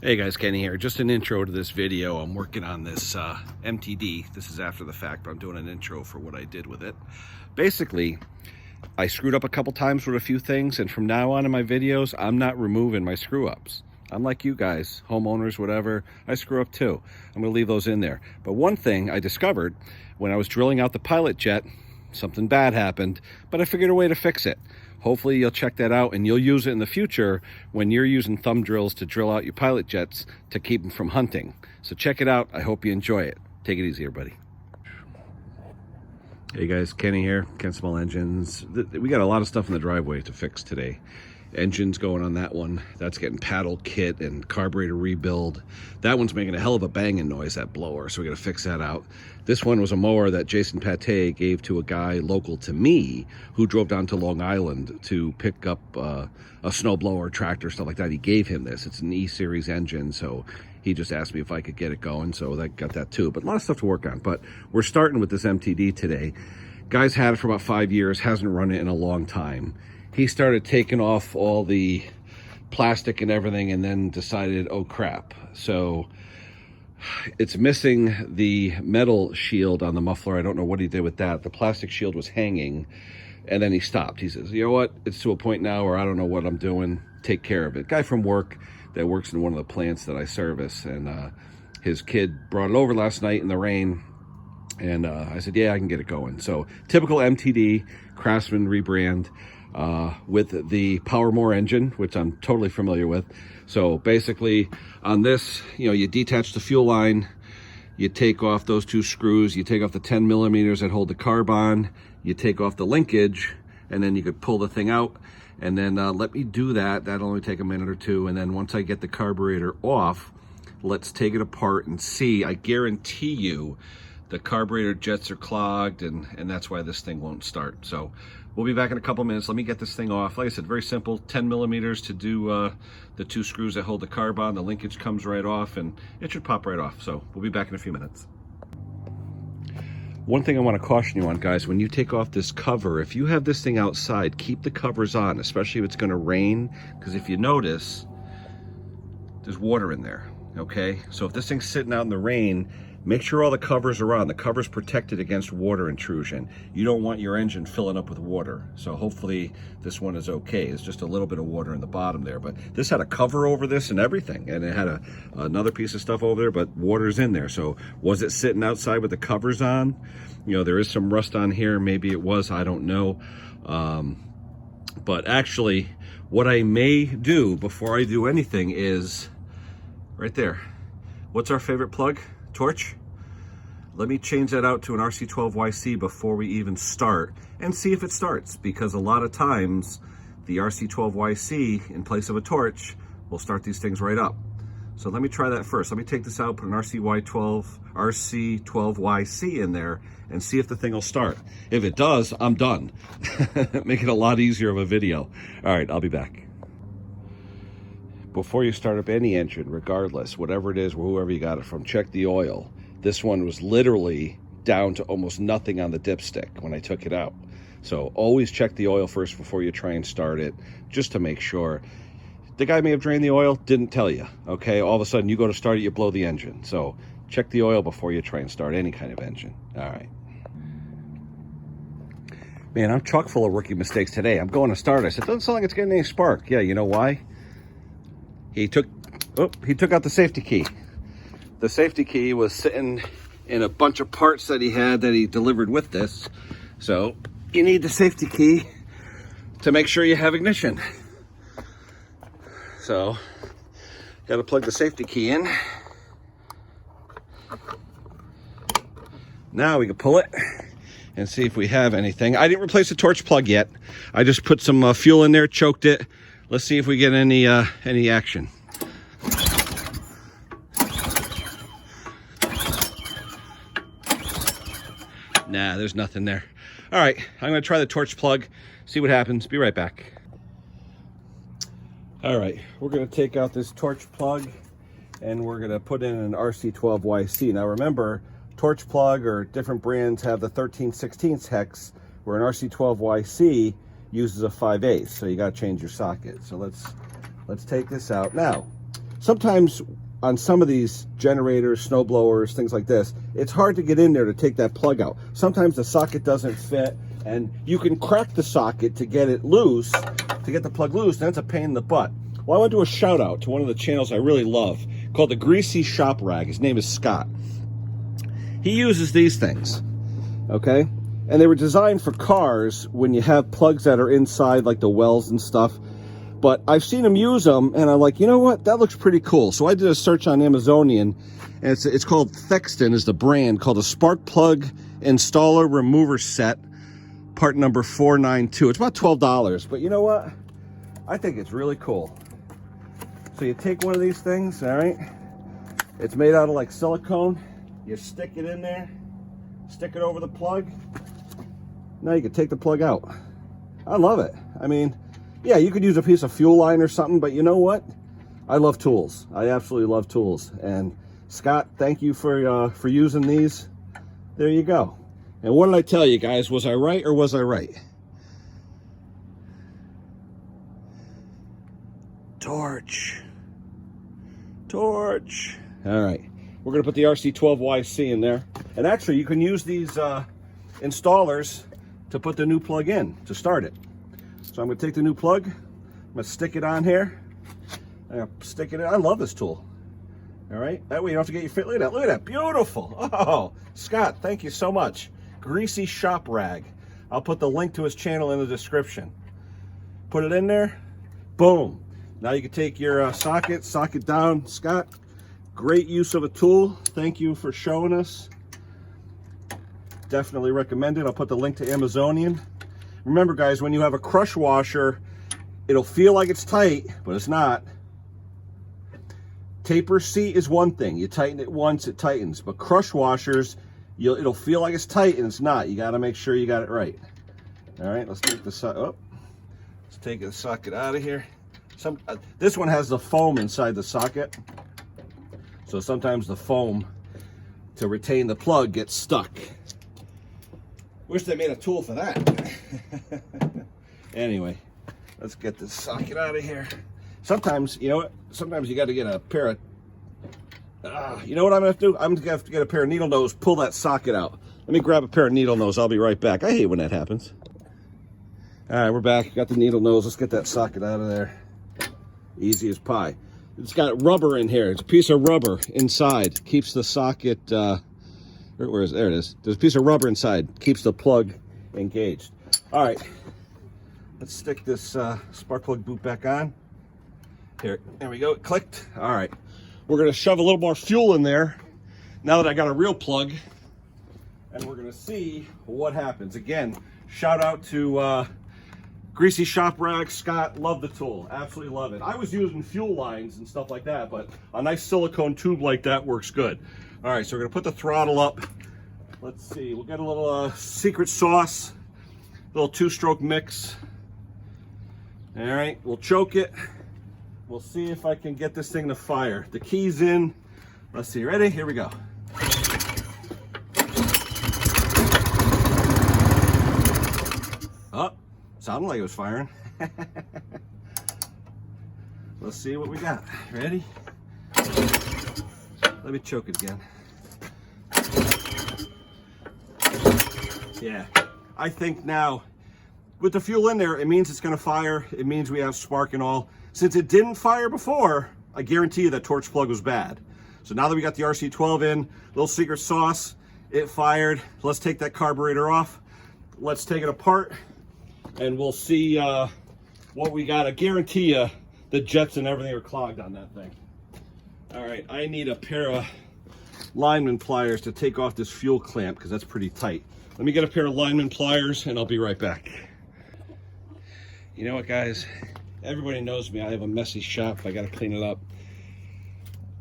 Hey guys, Kenny here. Just an intro to this video. I'm working on this MTD. This is after the fact, but I'm doing an intro for what I did with it. Basically, I screwed up a couple times with a few things, and from now on in my videos, I'm not removing my screw ups. I'm like you guys, homeowners, whatever, I screw up too. I'm gonna leave those in there. But one thing I discovered when I was drilling out the pilot jet, something bad happened, but I figured a way to fix it. Hopefully you'll check that out and you'll use it in the future when you're using thumb drills to drill out your pilot jets to keep them from hunting. So check it out. I hope you enjoy it. Take it easy, everybody. Hey guys, Kenny here, Ken Small Engines. We got a lot of stuff in the driveway to fix today. Engines going on that one. That's getting paddle kit and carburetor rebuild. That one's making a hell of a banging noise, that blower, so we gotta fix that out. This one was a mower that Jason Pate gave to a guy local to me who drove down to Long Island to pick up a snowblower, tractor, stuff like that. He gave him this. It's an E-Series engine, so he just asked me if I could get it going, so I got that too. But a lot of stuff to work on. But we're starting with this MTD today. Guy's had it for about 5 years, hasn't run it in a long time. He started taking off all the plastic and everything and then decided, oh crap. So it's missing the metal shield on the muffler. I don't know what he did with that. The plastic shield was hanging and then he stopped. He says, you know what? It's to a point now where I don't know what I'm doing. Take care of it. Guy from work that works in one of the plants that I service, and his kid brought it over last night in the rain. And I said, yeah, I can get it going. So typical MTD, Craftsman rebrand. With the Powermore engine, which I'm totally familiar with. So basically on this, you detach the fuel line, you take off those two screws, you take off the 10 millimeters that hold the carb on, you take off the linkage, and then you could pull the thing out. And then let me do that. That'll only take a minute or two. And then once I get the carburetor off, let's take it apart and see. I guarantee you the carburetor jets are clogged, and that's why this thing won't start. So we'll be back in a couple minutes. Let me get this thing off. Like I said, very simple, 10 millimeters to do the two screws that hold the carb on. The linkage comes right off and it should pop right off. So we'll be back in a few minutes. One thing I want to caution you on, guys, when you take off this cover, if you have this thing outside, keep the covers on, especially if it's going to rain, because if you notice, there's water in there, okay? So if this thing's sitting out in the rain, make sure all the covers are on. The cover's protected against water intrusion. You don't want your engine filling up with water. So hopefully this one is okay. It's just a little bit of water in the bottom there. But this had a cover over this and everything. And it had another piece of stuff over there, but water's in there. So was it sitting outside with the covers on? There is some rust on here. Maybe it was, I don't know. But actually, what I may do before I do anything is right there. What's our favorite plug? Torch. Let me change that out to an RC12YC before we even start and see if it starts, because a lot of times the RC12YC in place of a torch will start these things right up. So let me try that first. Let me take this out, put an RC12YC in there and see if the thing will start. If it does, I'm done. Make it a lot easier of a video. All right, I'll be back. Before you start up any engine, regardless, whatever it is, whoever you got it from, check the oil. This one was literally down to almost nothing on the dipstick when I took it out. So always check the oil first before you try and start it, just to make sure. The guy may have drained the oil, didn't tell you, okay? All of a sudden you go to start it, you blow the engine. So check the oil before you try and start any kind of engine. All right. Man, I'm chock full of rookie mistakes today. I'm going to start. I said, doesn't sound like it's getting any spark. Yeah, you know why? He took out the safety key. The safety key was sitting in a bunch of parts that he had that he delivered with this. So you need the safety key to make sure you have ignition. So got to plug the safety key in. Now we can pull it and see if we have anything. I didn't replace the torch plug yet. I just put some fuel in there, choked it. Let's see if we get any action. Nah, there's nothing there. All right, I'm gonna try the torch plug, see what happens. Be right back. All right, we're gonna take out this torch plug and we're gonna put in an RC12YC. Now remember, torch plug or different brands have the 13/16 hex, where an RC12YC uses a 5/8, so you got to change your socket. So let's take this out now. sometimes on some of these generators, snowblowers, things like this, it's hard to get in there to take that plug out. Sometimes the socket doesn't fit, and you can crack the socket to get it loose, to get the plug loose, and that's a pain in the butt. Well, I want to do a shout out to one of the channels I really love called the Greasy Shop Rag. His name is Scott. He uses these things, okay? And they were designed for cars when you have plugs that are inside, like the wells and stuff. But I've seen him use them, and I'm like, you know what? That looks pretty cool. So I did a search on Amazonian, and it's called Thexton is the brand, called a Spark Plug Installer Remover Set, part number 492. It's about $12, but you know what? I think it's really cool. So you take one of these things, all right? It's made out of like silicone. You stick it in there, stick it over the plug. Now you can take the plug out. I love it. I mean, yeah, you could use a piece of fuel line or something, but you know what? I love tools. I absolutely love tools. And Scott, thank you for using these. There you go. And what did I tell you guys? Was I right or was I right? Torch. Torch. All right. We're going to put the RC12YC in there. And actually, you can use these installers to put the new plug in, to start it. So I'm going to take the new plug. I'm going to stick it on here. I'm going to stick it in. I love this tool. All right. That way you don't have to get your fit. Look at that. Look at that. Beautiful. Oh, Scott, thank you so much. Greasy Shop Rag. I'll put the link to his channel in the description. Put it in there. Boom. Now you can take your socket down. Scott, great use of a tool. Thank you for showing us. Definitely recommend it. I'll put the link to Amazonian. Remember, guys, when you have a crush washer, it'll feel like it's tight, but it's not. Taper seat is one thing. You tighten it once, it tightens. But crush washers, it'll feel like it's tight, and it's not. You got to make sure you got it right. All right, let's take the let's take the socket out of here. This one has the foam inside the socket, so sometimes the foam to retain the plug gets stuck. Wish they made a tool for that. Anyway, let's get this socket out of here. Sometimes, you know what? Sometimes you got to get a pair of, you know what I'm going to have to do? I'm going to have to get a pair of needle nose, pull that socket out. Let me grab a pair of needle nose. I'll be right back. I hate when that happens. All right, we're back. Got the needle nose. Let's get that socket out of there. Easy as pie. It's got rubber in here. It's a piece of rubber inside. Keeps the socket, where is it? There it is. There's a piece of rubber inside. Keeps the plug engaged. All right. Let's stick this spark plug boot back on. Here, there we go. It clicked. All right. We're going to shove a little more fuel in there now that I got a real plug. And we're going to see what happens. Again, shout out to Greasy Shop Rag. Scott, love the tool. Absolutely love it. I was using fuel lines and stuff like that, but a nice silicone tube like that works good. All right, so we're going to put the throttle up. Let's see. We'll get a little secret sauce, a little two-stroke mix. All right, we'll choke it. We'll see if I can get this thing to fire. The key's in. Let's see. Ready? Here we go. Oh, sounded like it was firing. Let's see what we got. Ready? Let me choke it again. Yeah, I think now with the fuel in there, it means it's going to fire. It means we have spark and all. Since it didn't fire before, I guarantee you that torch plug was bad. So now that we got the RC12 in, little secret sauce, it fired. Let's take that carburetor off. Let's take it apart and we'll see what we got. I guarantee you the jets and everything are clogged on that thing. All right, I need a pair of lineman pliers to take off this fuel clamp because that's pretty tight. Let me get a pair of lineman pliers and I'll be right back. You know what, guys? Everybody knows me. I have a messy shop. I got to clean it up.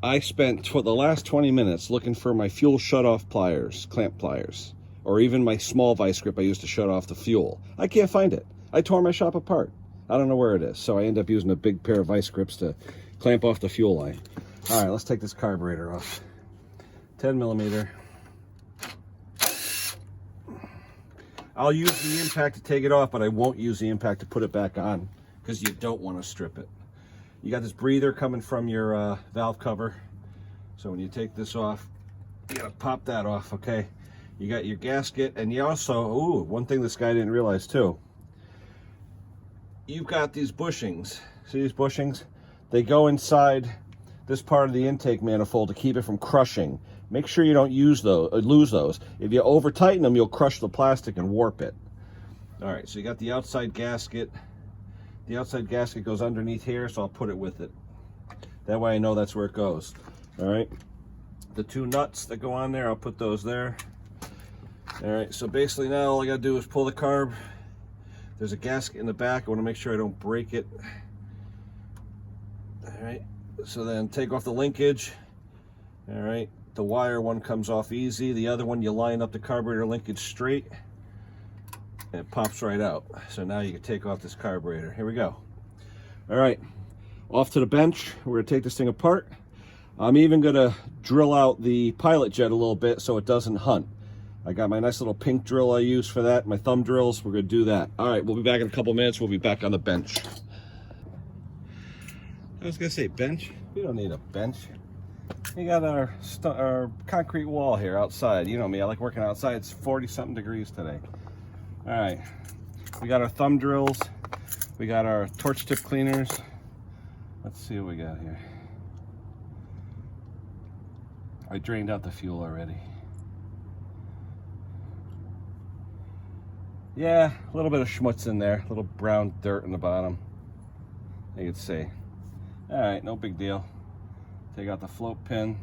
I spent the last 20 minutes looking for my fuel shut-off pliers, clamp pliers, or even my small vice grip I used to shut off the fuel. I can't find it. I tore my shop apart. I don't know where it is, so I end up using a big pair of vice grips to clamp off the fuel line. All right, let's take this carburetor off. 10 millimeter. I'll use the impact to take it off, but I won't use the impact to put it back on because you don't want to strip it. You got this breather coming from your valve cover. So when you take this off, you gotta pop that off, okay? You got your gasket, and you also, ooh, one thing this guy didn't realize too. You've got these bushings. See these bushings? They go inside this part of the intake manifold to keep it from crushing. Make sure you don't use those, lose those. If you over tighten them, you'll crush the plastic and warp it. All right, so you got the outside gasket. The outside gasket goes underneath here, so I'll put it with it. That way I know that's where it goes. All right, the two nuts that go on there, I'll put those there. All right, so basically now all I gotta do is pull the carb. There's a gasket in the back. I wanna make sure I don't break it. All right, so then take off the linkage. All right, the wire one comes off easy. The other one, you line up the carburetor linkage straight, and it pops right out. So now you can take off this carburetor. Here we go. All right, off to the bench. We're gonna take this thing apart. I'm even gonna drill out the pilot jet a little bit so it doesn't hunt. I got my nice little pink drill I use for that, my thumb drills. We're gonna do that. All right, we'll be back in a couple minutes. We'll be back on the bench. I was gonna say bench. We don't need a bench. We got our concrete wall here outside. You know me, I like working outside. It's 40-something degrees today. All right, we got our thumb drills. We got our torch tip cleaners. Let's see what we got here. I drained out the fuel already. Yeah, a little bit of schmutz in there, a little brown dirt in the bottom. You can see. All right, no big deal. Take out the float pin.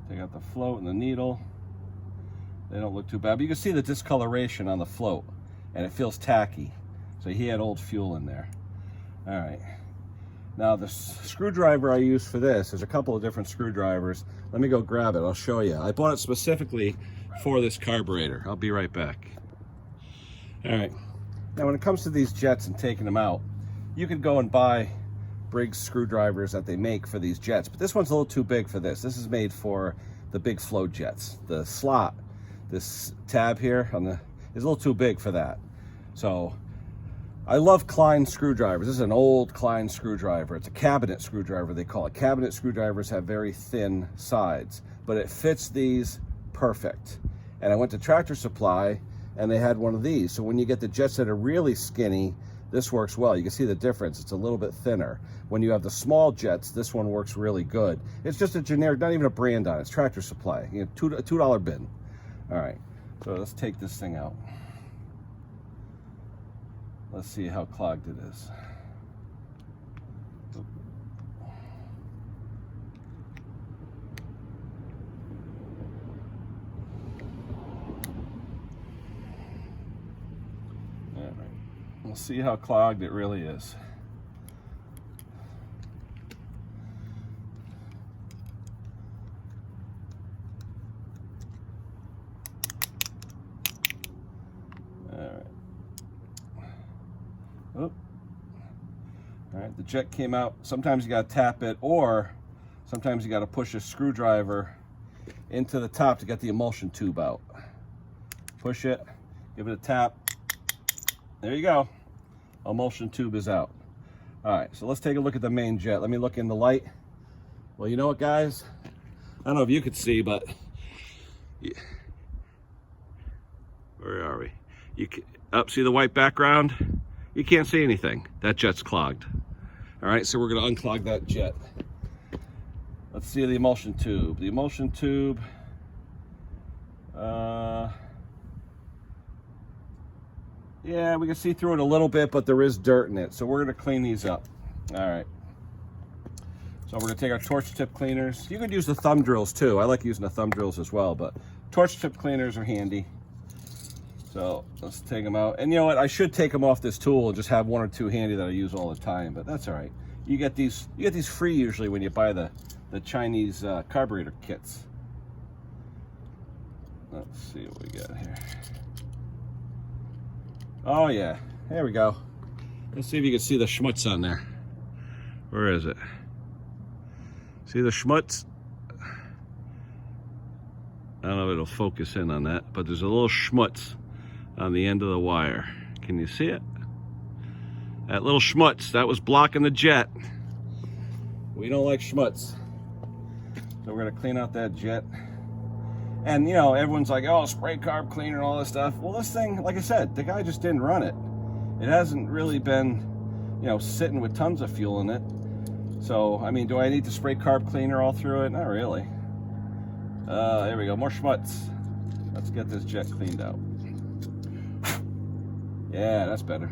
Take out the float and the needle. They don't look too bad, but you can see the discoloration on the float, and it feels tacky. So he had old fuel in there. All right. Now the screwdriver I use for this, there's a couple of different screwdrivers. Let me go grab it, I'll show you. I bought it specifically for this carburetor. I'll be right back. All right, now when it comes to these jets and taking them out, you could go and buy Briggs screwdrivers that they make for these jets, but this one's a little too big for this. This is made for the big flow jets. The slot, this tab here on the, is a little too big for that. So I love Klein screwdrivers. This is an old Klein screwdriver. It's a cabinet screwdriver, they call it. Cabinet screwdrivers have very thin sides, but it fits these perfect. And I went to Tractor Supply and they had one of these. So when you get the jets that are really skinny, this works well. You can see the difference. It's a little bit thinner. When you have the small jets, this one works really good. It's just a generic, not even a brand on it. It's Tractor Supply. You know, a $2 bin. All right, so let's take this thing out. Let's see how clogged it is. All right, we'll see how clogged it really is. Oh. All right, the jet came out. Sometimes you got to tap it, or sometimes you got to push a screwdriver into the top to get the emulsion tube out. Push it, give it a tap. There you go. Emulsion tube is out. All right, so let's take a look at the main jet. Let me look in the light. Well, you know what, guys? I don't know if you could see, but where are we? You can, see the white background? You can't see anything. That jet's clogged. All right, so we're gonna unclog that jet. Let's see the emulsion tube. The emulsion tube, yeah, we can see through it a little bit, but there is dirt in it. So we're gonna clean these up. All right. So we're gonna take our torch tip cleaners. You could use the thumb drills too. I like using the thumb drills as well, but torch tip cleaners are handy. So let's take them out. And you know what? I should take them off this tool and just have one or two handy that I use all the time, but that's all right. You get these free usually when you buy the Chinese carburetor kits. Let's see what we got here. Oh yeah, there we go. Let's see if you can see the schmutz on there. Where is it? See the schmutz? I don't know if it'll focus in on that, but there's a little schmutz on the end of the wire. Can you see it? That little schmutz, that was blocking the jet. We don't like schmutz. So we're gonna clean out that jet. And you know, everyone's like, oh, spray carb cleaner and all this stuff. Well, this thing, like I said, the guy just didn't run it. It hasn't really been, you know, sitting with tons of fuel in it. So, I mean, do I need to spray carb cleaner all through it? Not really. There we go, more schmutz. Let's get this jet cleaned out. Yeah, that's better.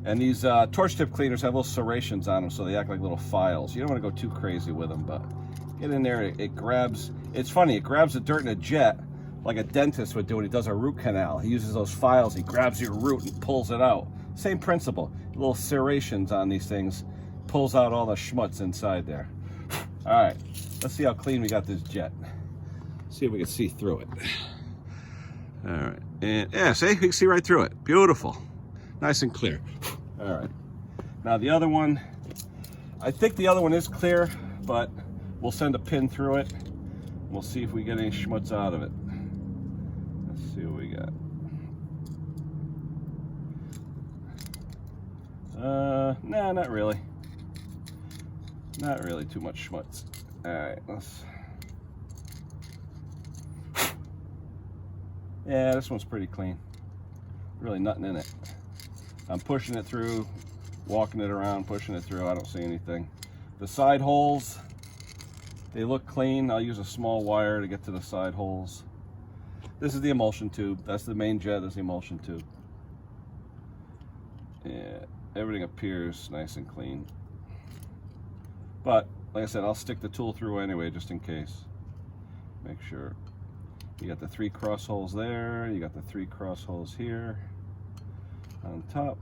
And these torch tip cleaners have little serrations on them, so they act like little files. You don't want to go too crazy with them, but get in there, it grabs, it's funny, it grabs the dirt in a jet like a dentist would do when he does a root canal. He uses those files, he grabs your root and pulls it out. Same principle, little serrations on these things, pulls out all the schmutz inside there. All right, let's see how clean we got this jet. See if we can see through it. All right, and yeah, see, we can see right through it. Beautiful, nice and clear. All right, now the other one, I think the other one is clear, but we'll send a pin through it. We'll see if we get any schmutz out of it. Let's see what we got. Nah, not really. Not really too much schmutz. All right, let's. Yeah, this one's pretty clean. Really nothing in it. I'm pushing it through, walking it around, pushing it through. I don't see anything. The side holes, they look clean. I'll use a small wire to get to the side holes. This is the emulsion tube. That's the main jet, that's the emulsion tube. Yeah, everything appears nice and clean. But, like I said, I'll stick the tool through anyway, just in case. Make sure. You got the 3 cross holes there. You got the 3 cross holes here on top.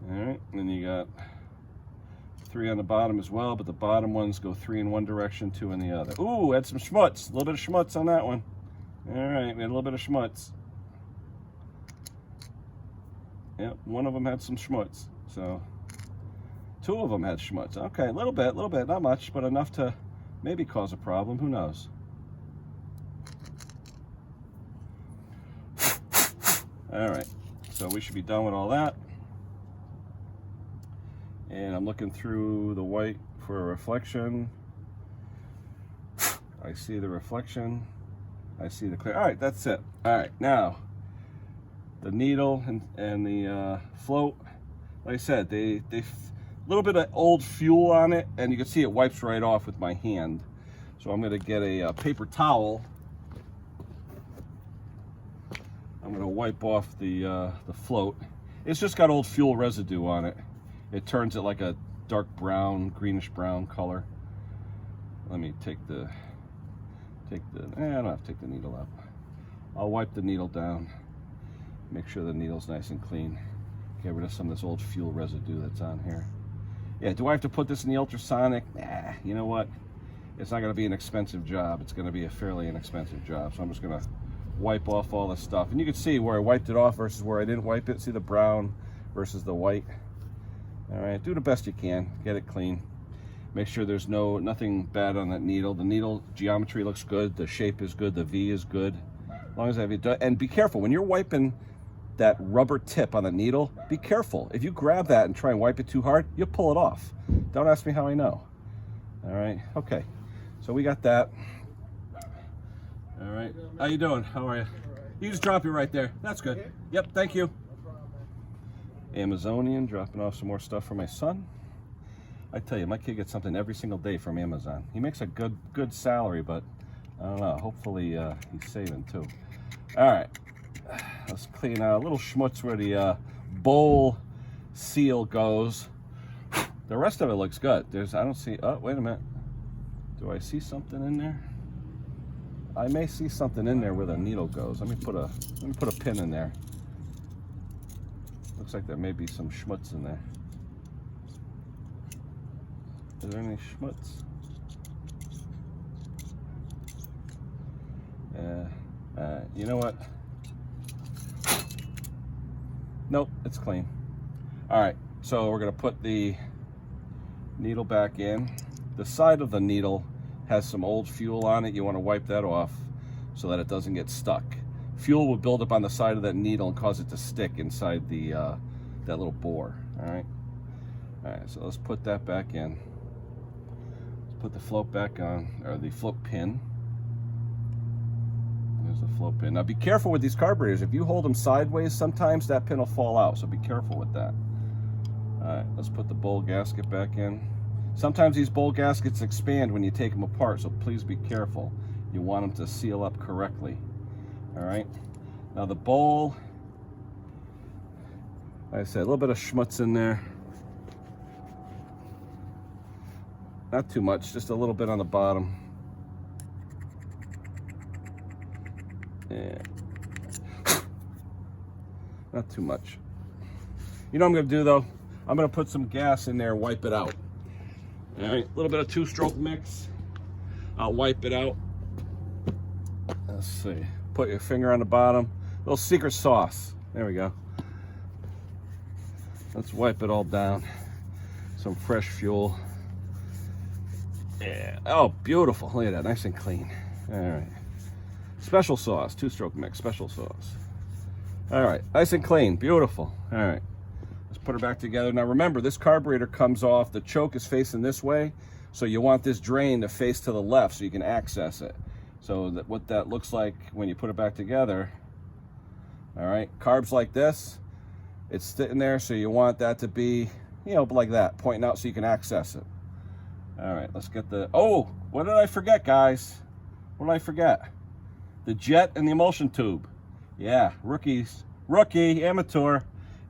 All right, and then you got 3 on the bottom as well, but the bottom ones go 3 in one direction, 2 in the other. Ooh, had some schmutz. A little bit of schmutz on that one. All right, we had a little bit of schmutz. Yep, one of them had some schmutz. So 2 of them had schmutz. Okay, a little bit, not much, but enough to maybe cause a problem. Who knows? All right, so we should be done with all that. And I'm looking through the white for a reflection. I see the reflection. I see the clear. All right, that's it. All right, now the needle and the float. Like I said, they little bit of old fuel on it, and you can see it wipes right off with my hand. So I'm going to get a paper towel. I'm going to wipe off the float. It's just got old fuel residue on it. It turns it like a dark brown, greenish brown color. Let me take the, I don't have to take the needle out. I'll wipe the needle down. Make sure the needle's nice and clean. Get rid of some of this old fuel residue that's on here. Yeah, do I have to put this in the ultrasonic? Nah, you know what? It's not going to be an expensive job. It's going to be a fairly inexpensive job. So I'm just going to wipe off all this stuff. And you can see where I wiped it off versus where I didn't wipe it. See the brown versus the white. All right, do the best you can. Get it clean. Make sure there's nothing bad on that needle. The needle geometry looks good. The shape is good. The V is good. As long as I have it done. And be careful when you're wiping that rubber tip on the needle. Be careful. If you grab that and try and wipe it too hard, you'll pull it off. Don't ask me how I know. All right. Okay. So we got that. All right. How you doing? How are you? You just drop it right there. That's good. Yep. Thank you. Amazonian, dropping off some more stuff for my son. I tell you, my kid gets something every single day from Amazon. He makes a good salary, but I don't know. Hopefully he's saving too. All right. Let's clean out a little schmutz where the bowl seal goes. The rest of it looks good. I don't see, oh, wait a minute. Do I see something in there? I may see something in there where the needle goes. Let me put a pin in there. Looks like there may be some schmutz in there. Is there any schmutz? You know what? Nope, it's clean. All right, so we're gonna put the needle back in. The side of the needle has some old fuel on it. You wanna wipe that off so that it doesn't get stuck. Fuel will build up on the side of that needle and cause it to stick inside the that little bore, all right? Alright, so let's put that back in. Let's put the float back on, or the float pin. There's the float pin. Now be careful with these carburetors. If you hold them sideways, sometimes that pin will fall out, so be careful with that. Alright, let's put the bowl gasket back in. Sometimes these bowl gaskets expand when you take them apart, so please be careful. You want them to seal up correctly. Alright, now the bowl, like I said, a little bit of schmutz in there. Not too much, just a little bit on the bottom. Yeah. Not too much. You know what I'm going to do though? I'm going to put some gas in there and wipe it out. All right, a little bit of 2-stroke mix. I'll wipe it out. Let's see. Put your finger on the bottom. Little secret sauce. There we go. Let's wipe it all down. Some fresh fuel. Yeah. Oh, beautiful. Look at that. Nice and clean. All right. Special sauce. 2-stroke mix. Special sauce. All right. Nice and clean. Beautiful. All right. Let's put her back together. Now remember, this carburetor comes off. The choke is facing this way. So you want this drain to face to the left so you can access it. So that what that looks like when you put it back together. All right. Carbs like this. It's sitting there. So you want that to be, you know, like that. Pointing out so you can access it. All right, let's get the, oh, what did I forget, guys? What did I forget? The jet and the emulsion tube. Yeah, rookie, amateur.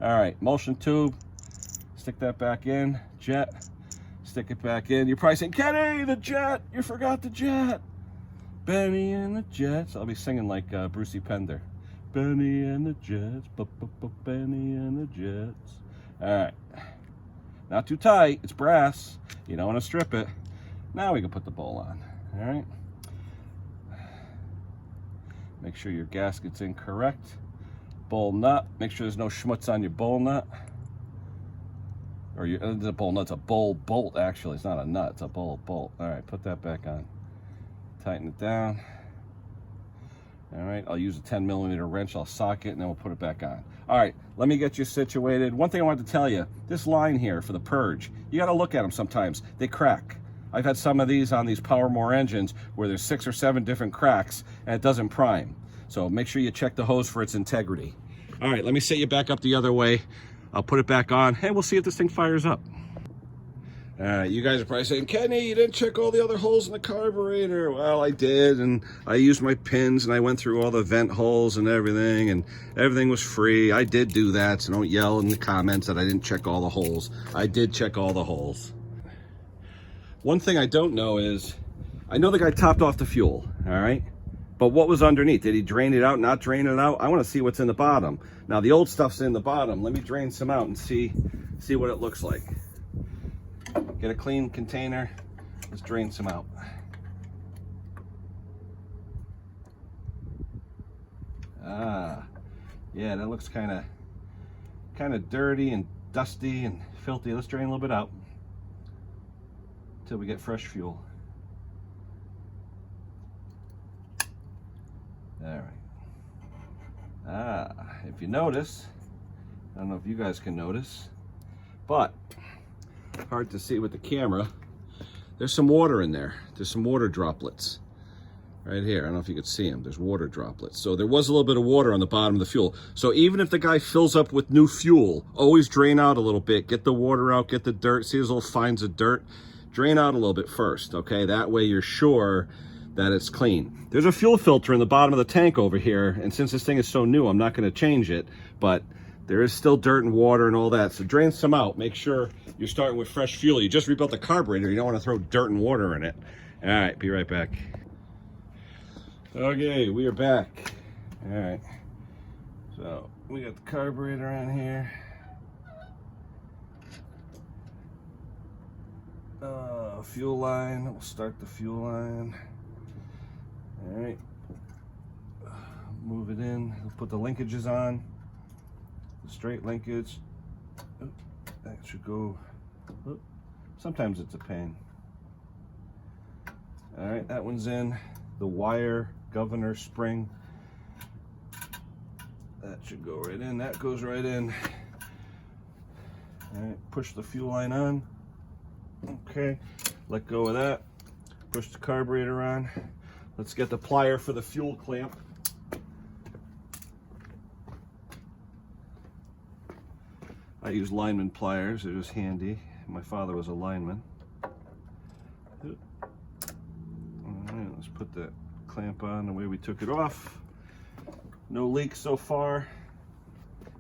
All right, emulsion tube, stick that back in, jet, stick it back in. You're probably saying, Kenny, the jet, you forgot the jet. Benny and the Jets. I'll be singing like Brucey Pender. Benny and the Jets, Benny and the Jets. All right. Not too tight, it's brass. You don't want to strip it. Now we can put the bowl on, all right? Make sure your gasket's in correct. Bowl nut, make sure there's no schmutz on your bowl nut. Or your, it's a bowl nut, it's a bowl bolt actually. It's not a nut, it's a bowl bolt. All right, put that back on. Tighten it down. All right, I'll use a 10mm wrench, I'll sock it, and then we'll put it back on. All right, let me get you situated. One thing I wanted to tell you, this line here for the purge, you gotta look at them sometimes. They crack. I've had some of these on these Powermore engines where there's 6 or 7 different cracks and it doesn't prime. So make sure you check the hose for its integrity. All right, let me set you back up the other way. I'll put it back on, and we'll see if this thing fires up. All right, you guys are probably saying, Kenny, you didn't check all the other holes in the carburetor. Well, I did, and I used my pins, and I went through all the vent holes and everything was free. I did do that, so don't yell in the comments that I didn't check all the holes. I did check all the holes. One thing I don't know is, I know the guy topped off the fuel, all right? But what was underneath? Did he drain it out, not drain it out? I want to see what's in the bottom. Now, the old stuff's in the bottom. Let me drain some out and see what it looks like. Get a clean container. Let's drain some out. Ah, yeah, that looks kind of dirty and dusty and filthy. Let's drain a little bit out until we get fresh fuel. All right. Ah, if you notice, I don't know if you guys can notice, but hard to see with the camera, there's some water in there. There's some water droplets right here. I don't know if you could see them. There's water droplets. So there was a little bit of water on the bottom of the fuel. So even if the guy fills up with new fuel, always drain out a little bit, get the water out, get the dirt. See those little fines of dirt? Drain out a little bit first, okay? That way you're sure that it's clean. There's a fuel filter in the bottom of the tank over here, and since this thing is so new, I'm not going to change it, but there is still dirt and water and all that, so drain some out. Make sure you're starting with fresh fuel. You just rebuilt the carburetor, you don't want to throw dirt and water in it. All right, be right back. Okay, we are back. All right, so we got the carburetor on here. Fuel line, we'll start the fuel line. All right, move it in, we'll put the linkages on. The straight linkage, that should go, sometimes it's a pain. All right, that one's in. The wire governor spring, that should go right in, that goes right in. All right, push the fuel line on. Okay, let go of that. Push the carburetor on. Let's get the plier for the fuel clamp. I use lineman pliers, they're just handy. My father was a lineman. All right, let's put the clamp on the way we took it off. No leaks so far.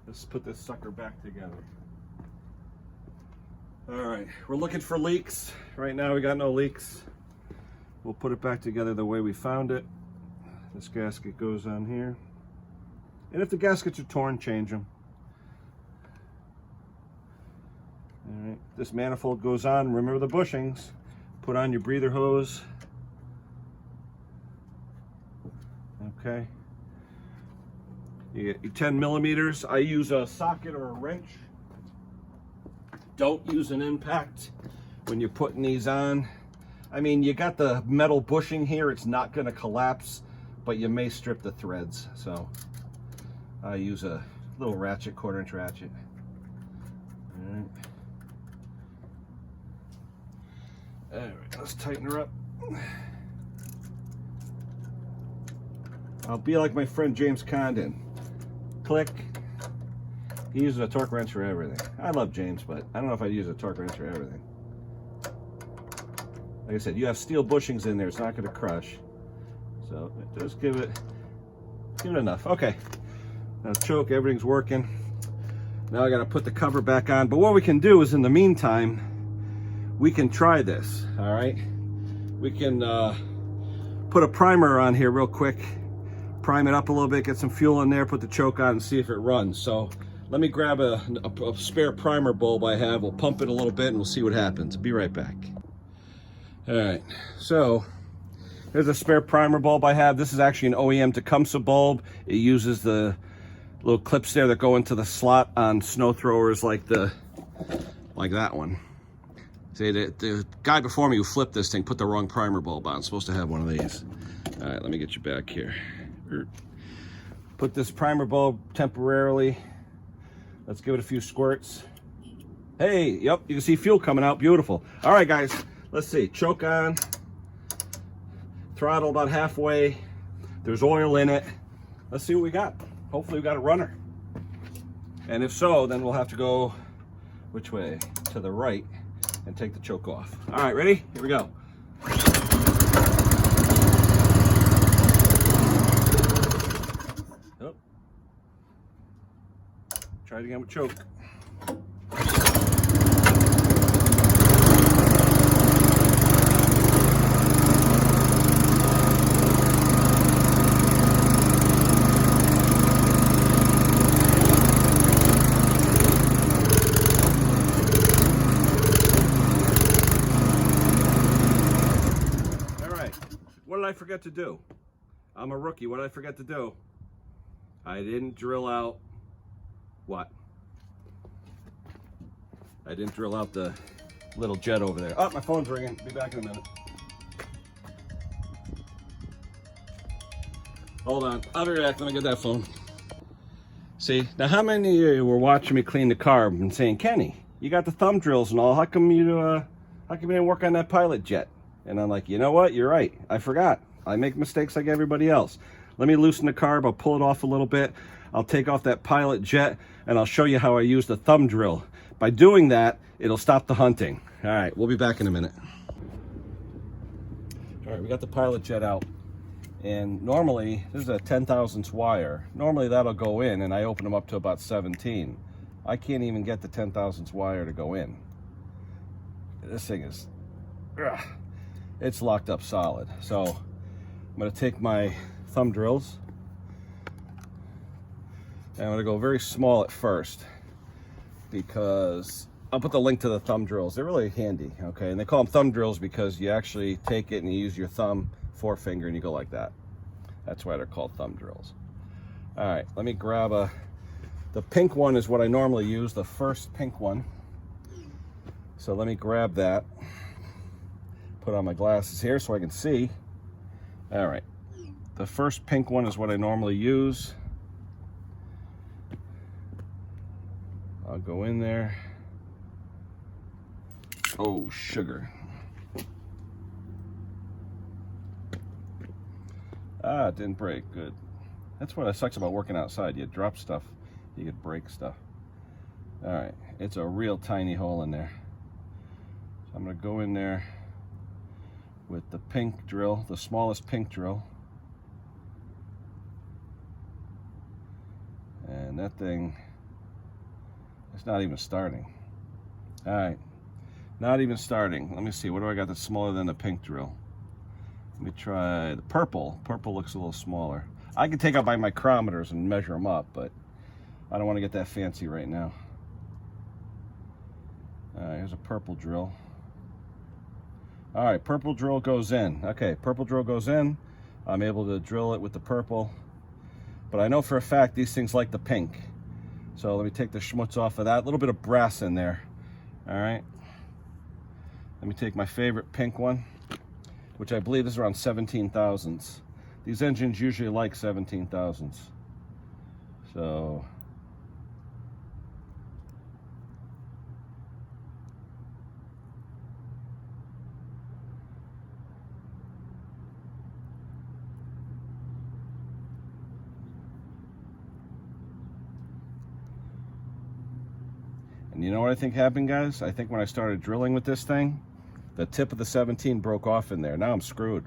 Let's put this sucker back together. All right, we're looking for leaks. Right now we got no leaks. We'll put it back together the way we found it. This gasket goes on here. And if the gaskets are torn, change them. All right, this manifold goes on. Remember the bushings. Put on your breather hose. Okay. You get your 10 millimeters. I use a socket or a wrench. Don't use an impact when you're putting these on. I mean, you got the metal bushing here. It's not going to collapse, but you may strip the threads. So I use a little ratchet, 1/4-inch ratchet. All right. All right, let's tighten her up. I'll be like my friend James Condon. Click. He uses a torque wrench for everything. I love James, but I don't know if I'd use a torque wrench for everything. Like I said, you have steel bushings in there. It's not going to crush. So just give it enough. Okay. Now choke, everything's working. Now I got to put the cover back on. But what we can do is, in the meantime, we can try this. All right. We can put a primer on here real quick. Prime it up a little bit, get some fuel in there, put the choke on and see if it runs. So let me grab a spare primer bulb I have. We'll pump it a little bit and we'll see what happens. Be right back. All right, so there's a spare primer bulb I have. This is actually an OEM Tecumseh bulb. It uses the little clips there that go into the slot on snow throwers like that one. See, the guy before me who flipped this thing put the wrong primer bulb on. I'm supposed to have one of these. All right, let me get you back here. Put this primer bulb temporarily. Let's give it a few squirts. Hey, yep, you can see fuel coming out. Beautiful. All right, guys, let's see. Choke on. Throttle about halfway. There's oil in it. Let's see what we got. Hopefully we got a runner. And if so, then we'll have to go, which way? To the right and take the choke off. All right, ready? Here we go. Try it again with choke. All right, what did I forget to do? I'm a rookie. What did I forget to do? I didn't drill out what? I didn't drill out the little jet over there. Oh, my phone's ringing. Be back in a minute. Hold on. I'll be back. Let me get that phone. See, now how many of you were watching me clean the car and saying, Kenny, you got the thumb drills and all. How come you didn't work on that pilot jet? And I'm like, you know what? You're right. I forgot. I make mistakes like everybody else. Let me loosen the carb. I'll pull it off a little bit. I'll take off that pilot jet and I'll show you how I use the thumb drill. By doing that, it'll stop the hunting. All right, we'll be back in a minute. All right, we got the pilot jet out. And normally, this is a 10 thousandths wire. Normally that'll go in and I open them up to about 17. I can't even get the 10 thousandths wire to go in. This thing is, it's locked up solid. So I'm gonna take my thumb drills. And I'm gonna go very small at first because I'll put the link to the thumb drills. They're really handy, okay? And they call them thumb drills because you actually take it and you use your thumb, forefinger, and you go like that. That's why they're called thumb drills. All right, let me grab the pink one is what I normally use, the first pink one. So let me grab that, put on my glasses here so I can see. All right, the first pink one is what I normally use. I'll go in there. Oh, sugar. Ah, it didn't break. Good. That's what sucks about working outside. You drop stuff, you could break stuff. All right, it's a real tiny hole in there. So I'm gonna go in there with the pink drill, the smallest pink drill. And that thing, it's not even starting. All right, not even starting. Let me see, what do I got that's smaller than the pink drill? Let me try the purple. Purple looks a little smaller. I can take out my micrometers and measure them up, but I don't want to get that fancy right now. All right, here's a purple drill. All right, purple drill goes in. Okay, purple drill goes in. I'm able to drill it with the purple, but I know for a fact these things like the pink. So let me take the schmutz off of that. A little bit of brass in there. All right. Let me take my favorite pink one, which I believe is around 17 thousandths. These engines usually like 17 thousandths. So and you know what I think happened, guys? I think when I started drilling with this thing, the tip of the 17 broke off in there. Now I'm screwed.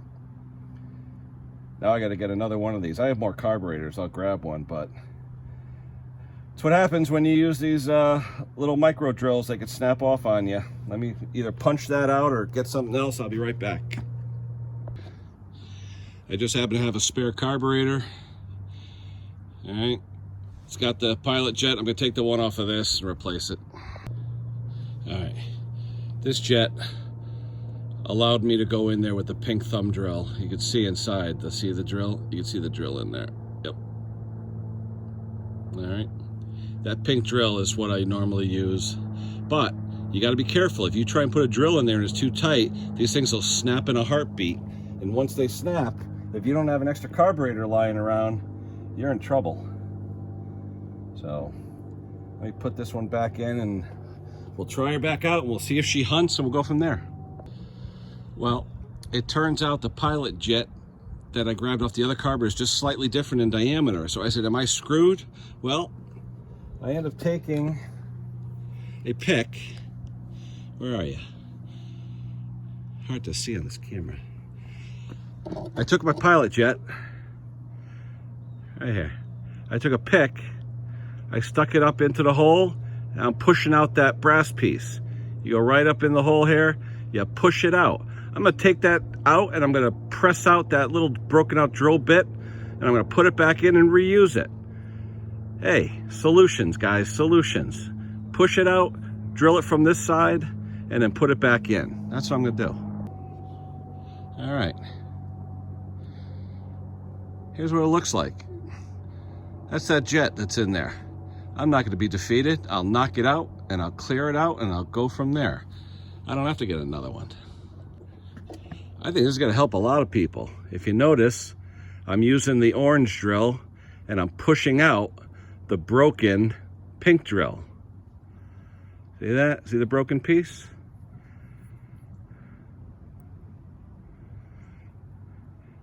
Now I got to get another one of these. I have more carburetors. I'll grab one, but it's what happens when you use these little micro drills. They could snap off on you. Let me either punch that out or get something else. I'll be right back. I just happen to have a spare carburetor. All right. It's got the pilot jet. I'm going to take the one off of this and replace it. All right. This jet allowed me to go in there with the pink thumb drill. You can see inside. See the drill? You can see the drill in there. Yep. All right. That pink drill is what I normally use. But you got to be careful. If you try and put a drill in there and it's too tight, these things will snap in a heartbeat. And once they snap, if you don't have an extra carburetor lying around, you're in trouble. So let me put this one back in and we'll try her back out and we'll see if she hunts and we'll go from there. Well, it turns out the pilot jet that I grabbed off the other carburetor is just slightly different in diameter. So I said, am I screwed? Well, I end up taking a pick. Where are you? Hard to see on this camera. I took my pilot jet, right here. I took a pick, I stuck it up into the hole, and I'm pushing out that brass piece. You go right up in the hole here, you push it out. I'm gonna take that out and I'm gonna press out that little broken out drill bit and I'm gonna put it back in and reuse it. Hey, solutions, guys, solutions. Push it out, drill it from this side, and then put it back in. That's what I'm gonna do. All right. Here's what it looks like. That's that jet that's in there. I'm not gonna be defeated. I'll knock it out and I'll clear it out and I'll go from there. I don't have to get another one. I think this is gonna help a lot of people. If you notice, I'm using the orange drill and I'm pushing out the broken pink drill. See that? See the broken piece?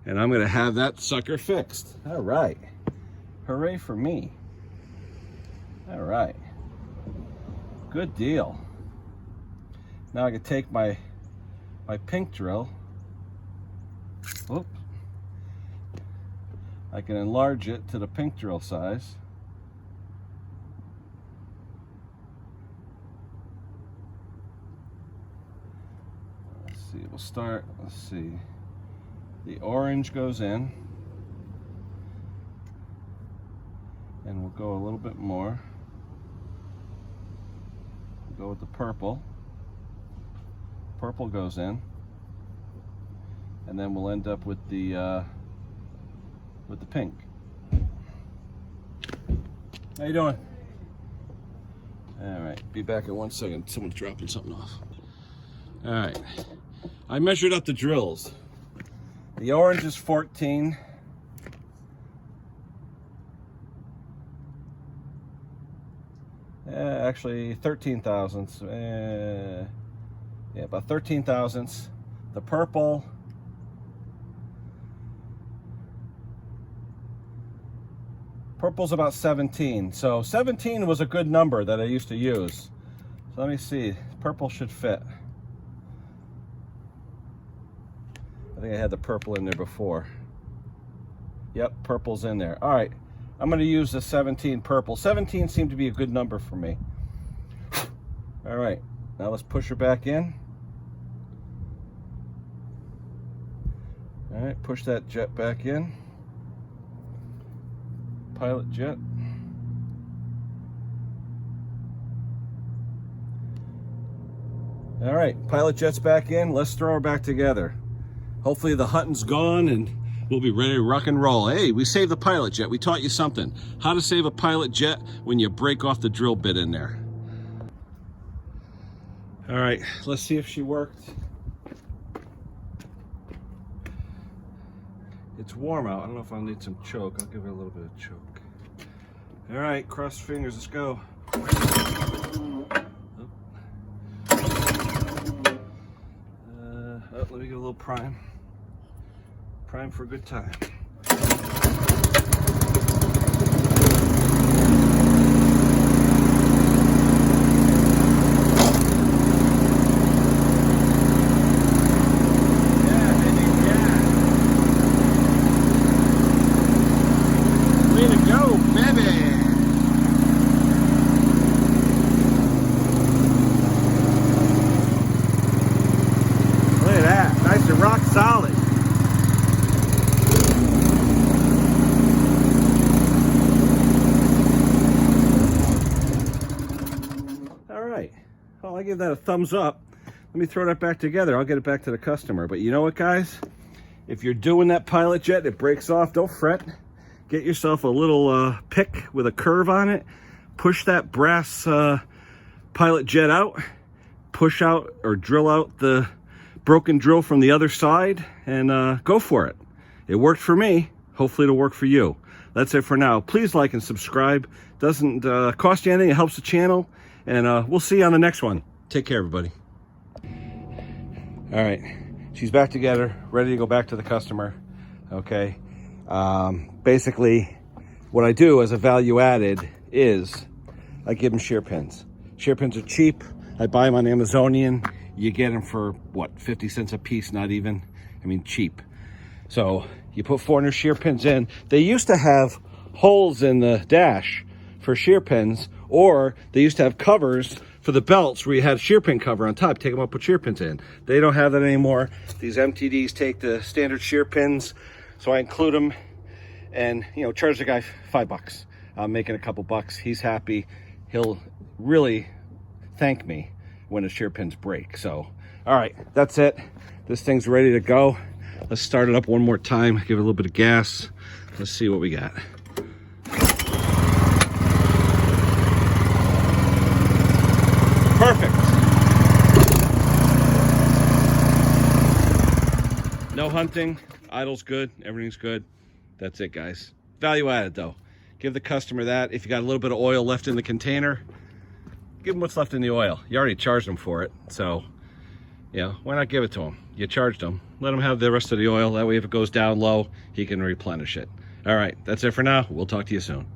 And I'm gonna have that sucker fixed. All right. Hooray for me. All right. Good deal. Now I can take my pink drill. Whoop. I can enlarge it to the pink drill size. Let's see, we'll start, let's see. The orange goes in. And we'll go a little bit more. We'll go with the purple. Purple goes in. And then we'll end up with the pink. How you doing? All right, be back in 1 second. Someone's dropping something off. All right, I measured up the drills. The orange is 14. Actually 13 thousandths. Yeah, about 13 thousandths. The purple, purple's about 17. So 17 was a good number that I used to use. So let me see, purple should fit. I think I had the purple in there before. Yep, purple's in there. All right, I'm gonna use the 17 purple. 17 seemed to be a good number for me. All right, now let's push her back in. All right, push that jet back in. Pilot jet. All right, pilot jet's back in. Let's throw her back together. Hopefully the hunting's gone and we'll be ready to rock and roll. Hey, we saved the pilot jet. We taught you something. How to save a pilot jet when you break off the drill bit in there. All right, let's see if she worked. It's warm out. I don't know if I'll need some choke. I'll give it a little bit of choke. All right, cross fingers, let's go. Let me get a little prime. Prime for a good time. Rock solid. All right. Well, I give that a thumbs up. Let me throw that back together. I'll get it back to the customer. But you know what, guys? If you're doing that pilot jet, it breaks off. Don't fret. Get yourself a little pick with a curve on it. Push that brass pilot jet out. Push out or drill out the broken drill from the other side and go for it. It worked for me. Hopefully it'll work for you. That's it for now. Please like and subscribe. Doesn't cost you anything. It helps the channel. And we'll see you on the next one. Take care, everybody. All right. She's back together, ready to go back to the customer. Okay. Basically, what I do as a value added is I give them shear pins. Shear pins are cheap. I buy them on Amazonian. You get them for what, 50 cents a piece, not even. I mean, cheap. So you put 400 shear pins in. They used to have holes in the dash for shear pins, or they used to have covers for the belts where you had a shear pin cover on top. Take them up, put shear pins in. They don't have that anymore. These MTDs take the standard shear pins, so I include them and, you know, charge the guy $5. I'm making a couple bucks. He's happy. He'll really thank me when the shear pins break. So, all right, that's it. This thing's ready to go. Let's start it up one more time. Give it a little bit of gas. Let's see what we got. Perfect. No hunting. Idle's good. Everything's good. That's it, guys. Value added, though. Give the customer that. If you got a little bit of oil left in the container, give them what's left in the oil. You already charged them for it, so yeah, why not give it to him? You charged him. Let him have the rest of the oil. That way, if it goes down low, he can replenish it. All right, that's it for now. We'll talk to you soon.